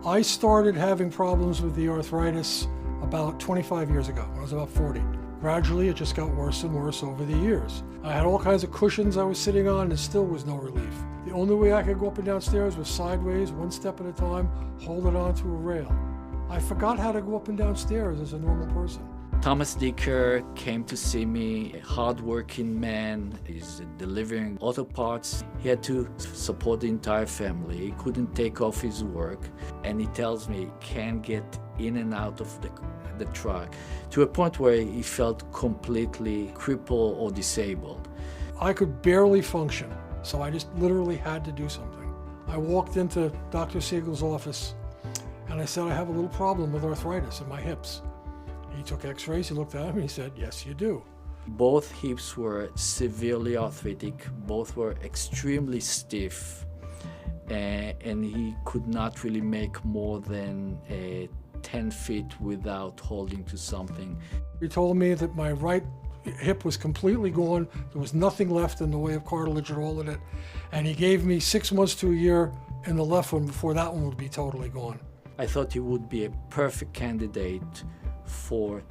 I started having problems with the arthritis about 25 years ago, when I was about 40. Gradually, it just got worse and worse over the years. I had all kinds of cushions I was sitting on, and still was no relief. The only way I could go up and down stairs was sideways, one step at a time, holding onto a rail. I forgot how to go up and down stairs as a normal person. Thomas Dicker came to see me, a hard-working man. He's delivering auto parts. He had to support the entire family. He couldn't take off his work, and he tells me he can't get in and out of the truck, to a point where he felt completely crippled or disabled. I could barely function, so I just literally had to do something. I walked into Dr. Siegel's office, and I said, I have a little problem with arthritis in my hips. He took x-rays, he looked at them, and he said, yes, you do. Both hips were severely arthritic, both were extremely stiff, and he could not really make more than 10 feet without holding to something. He told me that my right hip was completely gone, there was nothing left in the way of cartilage at all in it, and he gave me 6 months to a year in the left one before that one would be totally gone. I thought he would be a perfect candidate for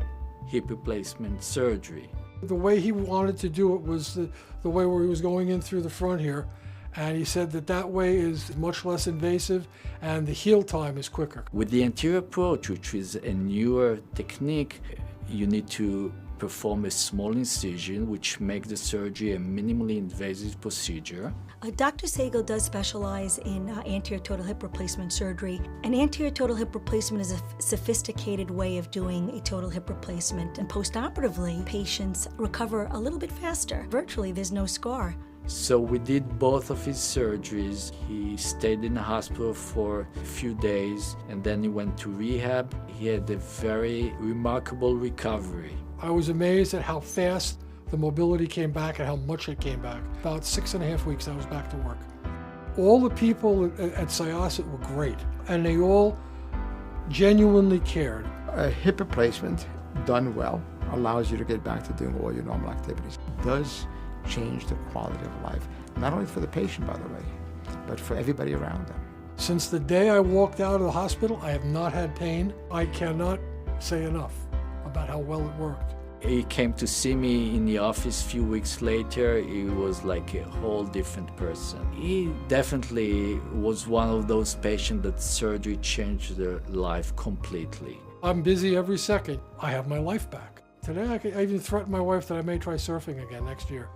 hip replacement surgery. The way he wanted to do it was the way where he was going in through the front here, and he said that that way is much less invasive and the heal time is quicker. With the anterior approach, which is a newer technique, you need to perform a small incision, which makes the surgery a minimally invasive procedure. Dr. Siegel does specialize in anterior total hip replacement surgery. An anterior total hip replacement is a sophisticated way of doing a total hip replacement, and postoperatively, patients recover a little bit faster. Virtually, there's no scar. So we did both of his surgeries. He stayed in the hospital for a few days, and then he went to rehab. He had a very remarkable recovery. I was amazed at how fast the mobility came back and how much it came back. About 6.5 weeks, I was back to work. All the people at Syosset were great, and they all genuinely cared. A hip replacement done well allows you to get back to doing all your normal activities. It does change the quality of life, not only for the patient, by the way, but for everybody around them. Since the day I walked out of the hospital, I have not had pain. I cannot say enough about how well it worked. He came to see me in the office a few weeks later. He was like a whole different person. He definitely was one of those patients that surgery changed their life completely. I'm busy every second. I have my life back. Today I even threatened my wife that I may try surfing again next year.